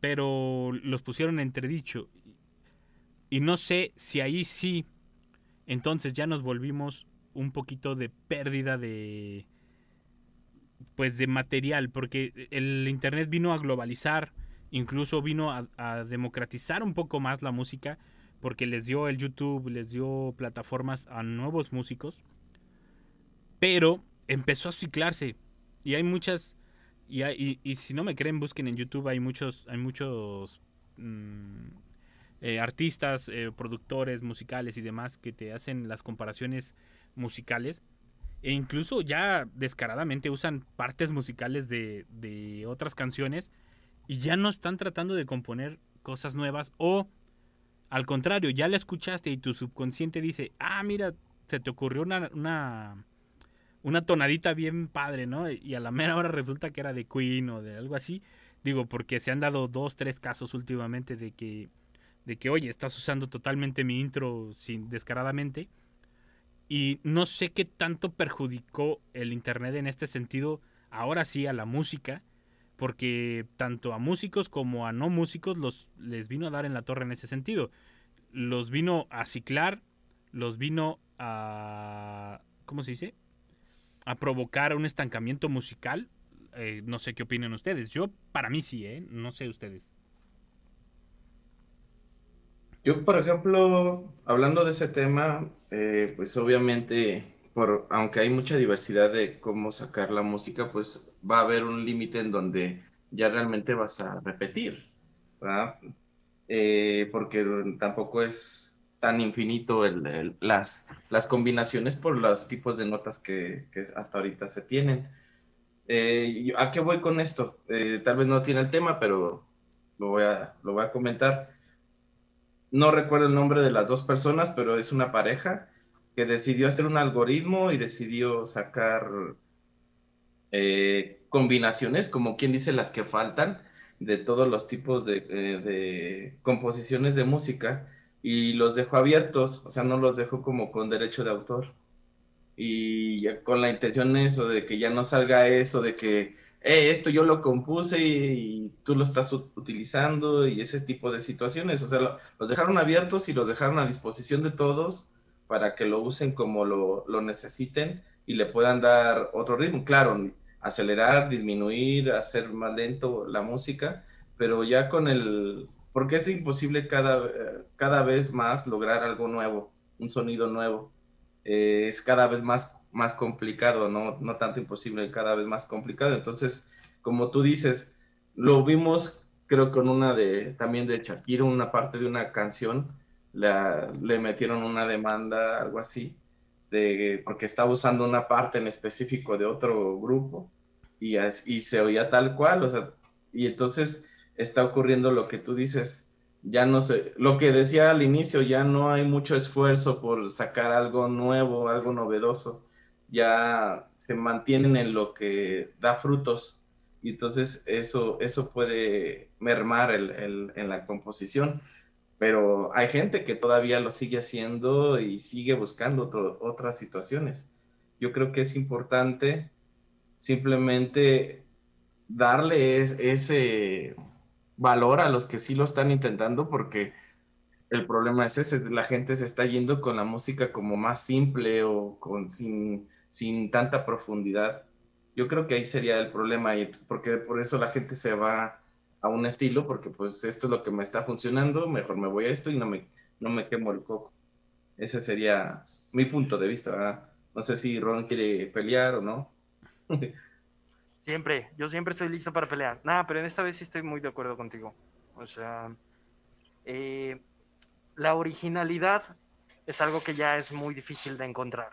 Pero los pusieron en entredicho, y no sé si ahí sí entonces ya nos volvimos un poquito de pérdida de material, porque el internet vino a globalizar, incluso vino a democratizar un poco más la música, porque les dio el YouTube, les dio plataformas a nuevos músicos, pero empezó a ciclarse, y hay muchas, y si no me creen, busquen en YouTube, hay muchos artistas, productores musicales y demás, que te hacen las comparaciones musicales, e incluso ya descaradamente usan partes musicales de otras canciones, y ya no están tratando de componer cosas nuevas, o al contrario, ya la escuchaste y tu subconsciente dice, mira, se te ocurrió una tonadita bien padre, ¿no? Y a la mera hora resulta que era de Queen o de algo así. Digo, porque se han dado 2-3 casos últimamente de que oye, estás usando totalmente mi intro descaradamente. Y no sé qué tanto perjudicó el internet en este sentido, ahora sí, a la música, porque tanto a músicos como a no músicos les vino a dar en la torre en ese sentido. Los vino a ciclar, los vino a... ¿cómo se dice? A provocar un estancamiento musical. No sé qué opinan ustedes. Para mí sí, no sé ustedes. Yo, por ejemplo, hablando de ese tema, pues obviamente, aunque hay mucha diversidad de cómo sacar la música, pues va a haber un límite en donde ya realmente vas a repetir, ¿verdad? Porque tampoco es tan infinito las combinaciones por los tipos de notas que hasta ahorita se tienen. ¿A qué voy con esto? Tal vez no tiene el tema, pero lo voy a comentar. No recuerdo el nombre de las dos personas, pero es una pareja que decidió hacer un algoritmo y decidió sacar combinaciones, como quien dice, las que faltan, de todos los tipos de composiciones de música, y los dejó abiertos, o sea, no los dejó como con derecho de autor. Y ya con la intención eso, de que ya no salga eso, de que esto yo lo compuse y tú lo estás utilizando, y ese tipo de situaciones. O sea, los dejaron abiertos y los dejaron a disposición de todos para que lo usen como lo necesiten y le puedan dar otro ritmo. Claro, acelerar, disminuir, hacer más lento la música, pero ya porque es imposible cada vez más lograr algo nuevo, un sonido nuevo. Es cada vez más complicado, no tanto imposible, cada vez más complicado. Entonces, como tú dices, lo vimos creo con una también de Shakira, una parte de una canción, le metieron una demanda, algo así, porque estaba usando una parte en específico de otro grupo y se oía tal cual, o sea, y entonces está ocurriendo lo que tú dices, ya no sé, lo que decía al inicio, ya no hay mucho esfuerzo por sacar algo nuevo, algo novedoso, ya se mantienen en lo que da frutos, y entonces eso puede mermar en la composición, pero hay gente que todavía lo sigue haciendo y sigue buscando otras situaciones. Yo creo que es importante simplemente darle ese valor a los que sí lo están intentando, porque el problema es ese, la gente se está yendo con la música como más simple o sin tanta profundidad. Yo creo que ahí sería el problema, porque por eso la gente se va a un estilo, porque pues esto es lo que me está funcionando, mejor me voy a esto y no me quemo el coco. Ese sería mi punto de vista, ¿verdad? No sé si Ron quiere pelear o no. Yo siempre estoy listo para pelear. Nada, pero en esta vez sí estoy muy de acuerdo contigo. O sea, la originalidad es algo que ya es muy difícil de encontrar.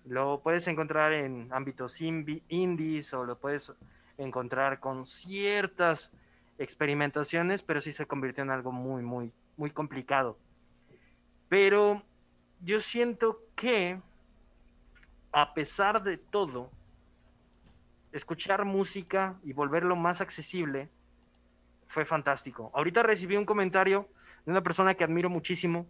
Lo puedes encontrar en ámbitos indies o lo puedes encontrar con ciertas experimentaciones, pero sí se convirtió en algo muy, muy, muy complicado. Pero yo siento que, a pesar de todo, escuchar música y volverlo más accesible fue fantástico. Ahorita recibí un comentario de una persona que admiro muchísimo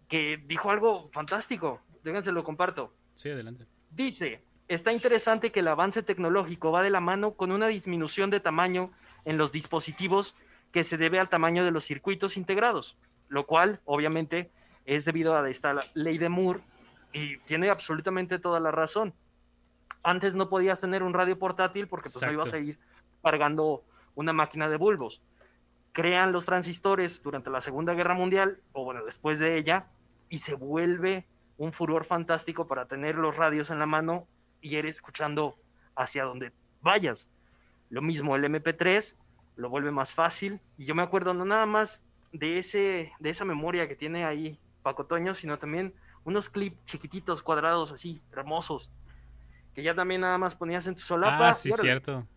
que dijo algo fantástico. Déjense lo comparto. Sí, adelante. Dice, está interesante que el avance tecnológico va de la mano con una disminución de tamaño en los dispositivos que se debe al tamaño de los circuitos integrados, lo cual obviamente es debido a esta ley de Moore y tiene absolutamente toda la razón. Antes no podías tener un radio portátil porque pues no ibas a ir cargando una máquina de bulbos. Crean los transistores durante la Segunda Guerra Mundial, o bueno, después de ella, y se vuelve un furor fantástico para tener los radios en la mano y ir escuchando hacia donde vayas. Lo mismo el MP3 lo vuelve más fácil, y yo me acuerdo no nada más de esa memoria que tiene ahí Paco Toño, sino también unos clips chiquititos, cuadrados, así, hermosos, que ya también nada más ponías en tu solapa. Ah, sí, cierto.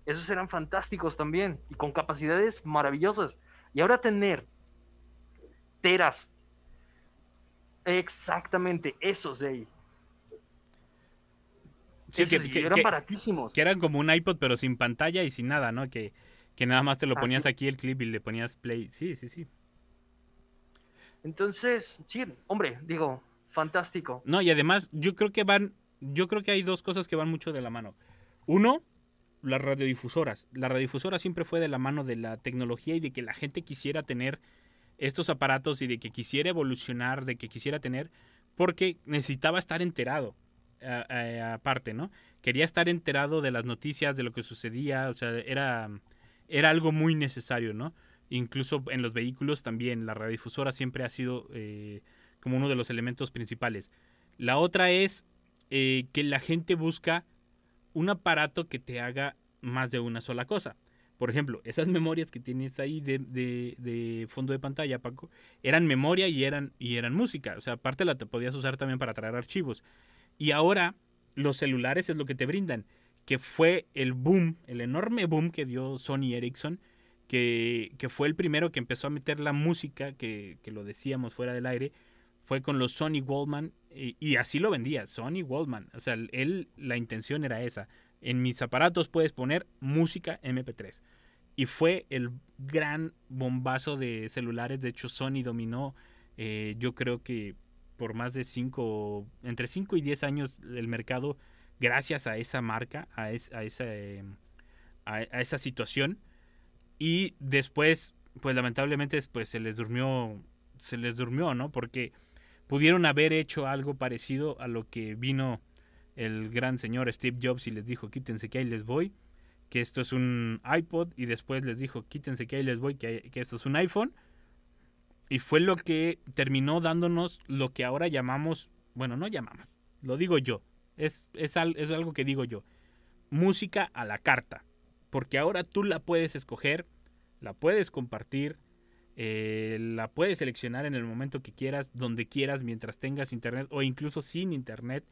Esos eran fantásticos también, y con capacidades maravillosas. Y ahora tener teras, exactamente esos de ahí. Sí, esos, eran baratísimos. Que eran como un iPod, pero sin pantalla y sin nada, ¿no? Que nada más te lo ponías sí. Aquí el clip y le ponías play. Sí. Entonces, sí, hombre, digo, fantástico. No, y además, yo creo que hay dos cosas que van mucho de la mano. Uno, las radiodifusoras. La radiodifusora siempre fue de la mano de la tecnología y de que la gente quisiera tener estos aparatos y de que quisiera evolucionar, de que quisiera tener, porque necesitaba estar enterado, aparte, ¿no? Quería estar enterado de las noticias, de lo que sucedía, o sea, era algo muy necesario, ¿no? Incluso en los vehículos también, la radiodifusora siempre ha sido como uno de los elementos principales. La otra es que la gente busca un aparato que te haga más de una sola cosa. Por ejemplo, esas memorias que tienes ahí de fondo de pantalla, Paco, eran memoria y eran música. O sea, aparte la te podías usar también para traer archivos. Y ahora los celulares es lo que te brindan, que fue el boom, el enorme boom que dio Sony Ericsson, que fue el primero que empezó a meter la música, que lo decíamos fuera del aire, fue con los Sony Walkman, y así lo vendía, Sony Walkman. O sea, la intención era esa. En mis aparatos puedes poner música MP3. Y fue el gran bombazo de celulares. De hecho, Sony dominó, yo creo que por más de entre 5 y 10 años el mercado, gracias a esa marca, a esa situación. Y después, pues lamentablemente, pues se les durmió, ¿no? Porque pudieron haber hecho algo parecido a lo que vino el gran señor Steve Jobs y les dijo, quítense que ahí les voy, que esto es un iPod, y después les dijo, quítense que ahí les voy, que esto es un iPhone, y fue lo que terminó dándonos lo que ahora llamamos, bueno, no llamamos, lo digo yo, es algo que digo yo, música a la carta, porque ahora tú la puedes escoger, la puedes compartir, la puedes seleccionar en el momento que quieras, donde quieras, mientras tengas internet o incluso sin internet.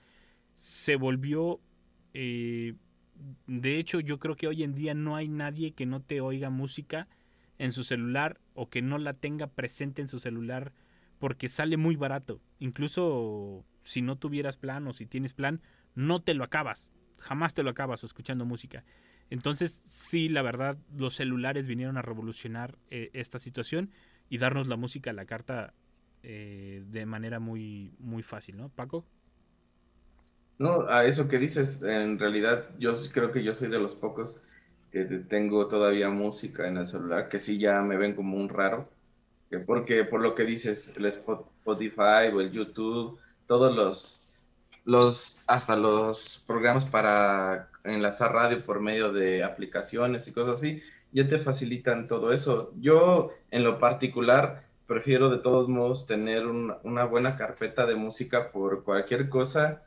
Se volvió, de hecho yo creo que hoy en día no hay nadie que no te oiga música en su celular o que no la tenga presente en su celular, porque sale muy barato. Incluso si no tuvieras plan o si tienes plan, no te lo acabas, jamás te lo acabas escuchando música. Entonces sí, la verdad, los celulares vinieron a revolucionar esta situación y darnos la música a la carta de manera muy, muy fácil, ¿no, Paco? No, a eso que dices, en realidad creo que yo soy de los pocos que tengo todavía música en el celular, que sí ya me ven como un raro, porque por lo que dices, el Spotify o el YouTube, todos hasta los programas para enlazar radio por medio de aplicaciones y cosas así, ya te facilitan todo eso. Yo, en lo particular, prefiero de todos modos tener una buena carpeta de música por cualquier cosa,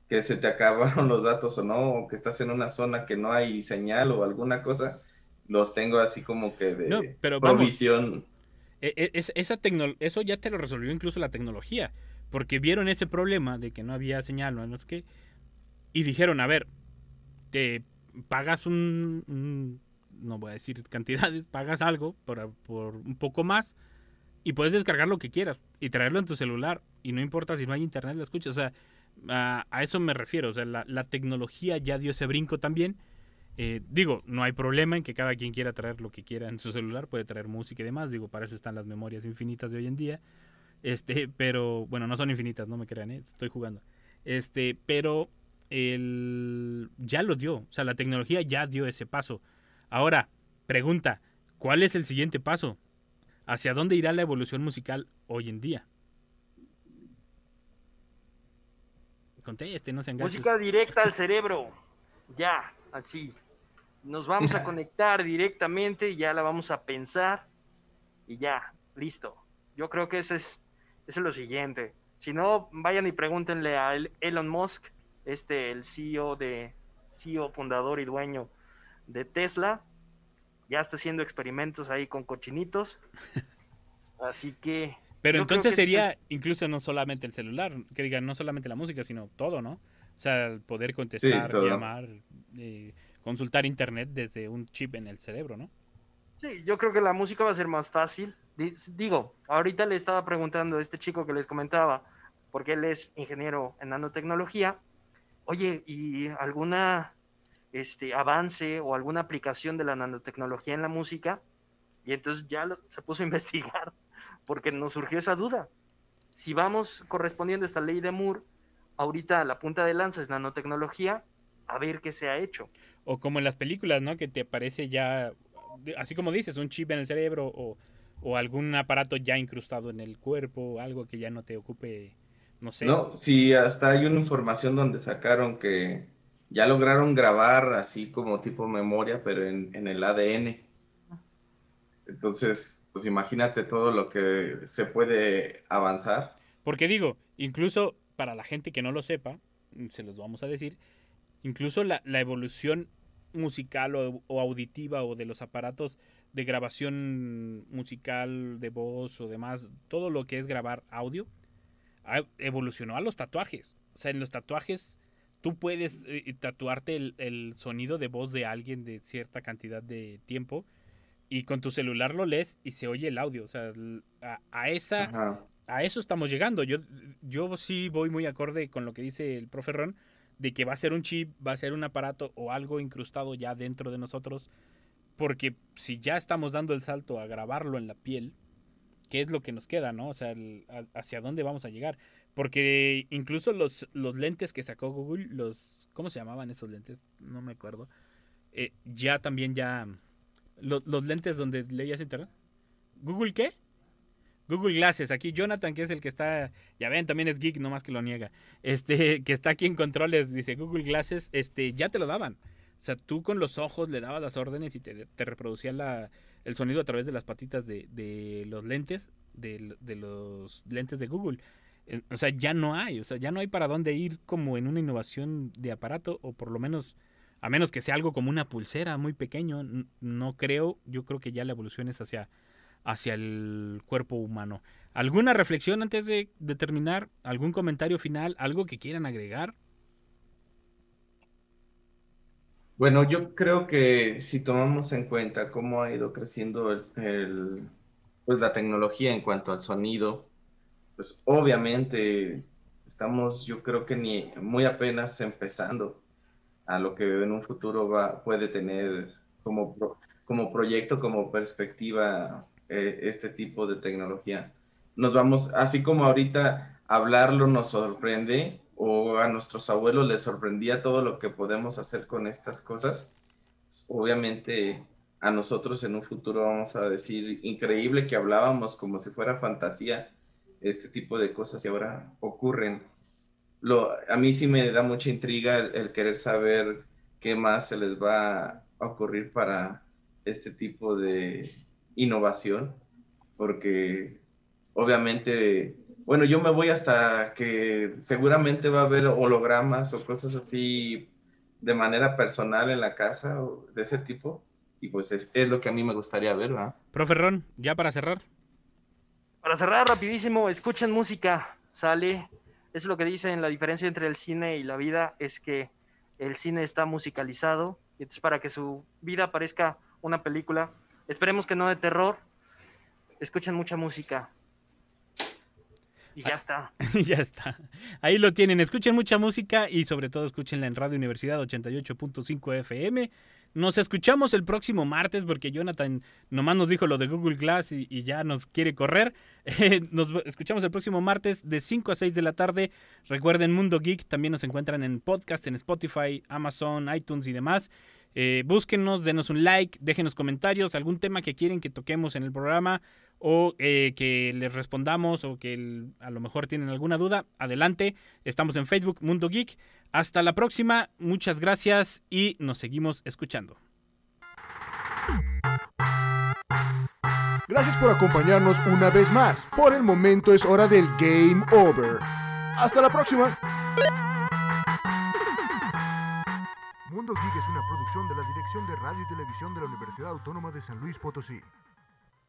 que se te acabaron los datos o no, o que estás en una zona que no hay señal o alguna cosa, los tengo así como que de provisión. Eso ya te lo resolvió incluso la tecnología, porque vieron ese problema de que no había señal, no sé qué, y dijeron, a ver, te pagas no voy a decir cantidades, pagas algo por un poco más y puedes descargar lo que quieras y traerlo en tu celular y no importa si no hay internet, lo escuchas. O sea, a eso me refiero. O sea, la tecnología ya dio ese brinco también. Digo, no hay problema en que cada quien quiera traer lo que quiera en su celular, puede traer música y demás. Digo, para eso están las memorias infinitas de hoy en día. Pero bueno, no son infinitas, no me crean, estoy jugando. Pero ya lo dio. O sea, la tecnología ya dio ese paso. Ahora, pregunta, ¿cuál es el siguiente paso? ¿Hacia dónde irá la evolución musical hoy en día? Conteste, no sean gases. Música directa al cerebro. Ya, así. Nos vamos a conectar directamente, ya la vamos a pensar y ya, listo. Yo creo que ese es lo siguiente. Si no, vayan y pregúntenle a Elon Musk, el CEO fundador y dueño de Tesla. Ya está haciendo experimentos ahí con cochinitos. Así que... Pero entonces sería incluso no solamente el celular, que digan no solamente la música, sino todo, ¿no? O sea, poder contestar, sí, llamar, consultar internet desde un chip en el cerebro, ¿no? Sí, yo creo que la música va a ser más fácil. Digo, ahorita le estaba preguntando a este chico que les comentaba, porque él es ingeniero en nanotecnología. Oye, ¿y alguna avance o alguna aplicación de la nanotecnología en la música? Y entonces ya se puso a investigar, porque nos surgió esa duda. Si vamos correspondiendo a esta ley de Moore, ahorita la punta de lanza es nanotecnología, a ver qué se ha hecho. O como en las películas, ¿no? Que te aparece ya, así como dices, un chip en el cerebro o algún aparato ya incrustado en el cuerpo, algo que ya no te ocupe, no sé. No, sí, hasta hay una información donde sacaron que ya lograron grabar así como tipo memoria, pero en el ADN. Entonces, pues imagínate todo lo que se puede avanzar. Porque digo, incluso para la gente que no lo sepa, se los vamos a decir, incluso la evolución musical o auditiva o de los aparatos de grabación musical, de voz o demás, todo lo que es grabar audio, evolucionó a los tatuajes. O sea, en los tatuajes tú puedes tatuarte el sonido de voz de alguien de cierta cantidad de tiempo y con tu celular lo lees y se oye el audio. O sea, a eso estamos llegando. Yo sí voy muy acorde con lo que dice el profe Ron, de que va a ser un chip, va a ser un aparato o algo incrustado ya dentro de nosotros, porque si ya estamos dando el salto a grabarlo en la piel, ¿qué es lo que nos queda, no? O sea, ¿hacia dónde vamos a llegar? Porque incluso los lentes que sacó Google, ¿cómo se llamaban esos lentes? No me acuerdo. Los lentes donde leías internet. ¿Google qué? Google Glasses. Aquí Jonathan, que es el que está, ya ven, también es geek, nomás que lo niega. Que está aquí en controles, dice Google Glasses, ya te lo daban. O sea, tú con los ojos le dabas las órdenes y te reproducía el sonido a través de las patitas de los lentes, de los lentes de Google. O sea, ya no hay para dónde ir como en una innovación de aparato, o por lo menos a menos que sea algo como una pulsera muy pequeño, no creo, yo creo que ya la evolución es hacia el cuerpo humano. ¿Alguna reflexión antes de terminar? ¿Algún comentario final? ¿Algo que quieran agregar? Bueno, yo creo que si tomamos en cuenta cómo ha ido creciendo pues la tecnología en cuanto al sonido, pues obviamente estamos, yo creo que ni muy apenas empezando a lo que en un futuro puede tener como proyecto, como perspectiva este tipo de tecnología. Nos vamos, así como ahorita hablarlo nos sorprende, o a nuestros abuelos les sorprendía todo lo que podemos hacer con estas cosas, pues, obviamente a nosotros en un futuro vamos a decir, increíble que hablábamos como si fuera fantasía, este tipo de cosas y ahora ocurren. A mí sí me da mucha intriga el querer saber qué más se les va a ocurrir para este tipo de innovación, porque obviamente, bueno, yo me voy hasta que seguramente va a haber hologramas o cosas así de manera personal en la casa o de ese tipo, y pues es lo que a mí me gustaría ver, ¿verdad? Profe Ron, ya para cerrar. Para cerrar rapidísimo, escuchen música, sale. Es lo que dicen, la diferencia entre el cine y la vida es que el cine está musicalizado, y entonces para que su vida parezca una película, esperemos que no de terror, escuchen mucha música. Y ya está. Ya está. Ahí lo tienen. Escuchen mucha música y sobre todo escúchenla en Radio Universidad 88.5 FM. Nos escuchamos el próximo martes porque Jonathan nomás nos dijo lo de Google Glass y ya nos quiere correr. Nos escuchamos el próximo martes de 5 a 6 de la tarde. Recuerden, Mundo Geek también nos encuentran en podcast, en Spotify, Amazon, iTunes y demás. Búsquennos, denos un like, déjenos comentarios, algún tema que quieren que toquemos en el programa o que les respondamos o que a lo mejor tienen alguna duda, adelante. Estamos en Facebook, Mundo Geek. Hasta la próxima, muchas gracias y nos seguimos escuchando. Gracias por acompañarnos una vez más. Por el momento es hora del Game Over. Hasta la próxima. Mundo Geek es una producción de la Dirección de Radio y Televisión de la Universidad Autónoma de San Luis Potosí.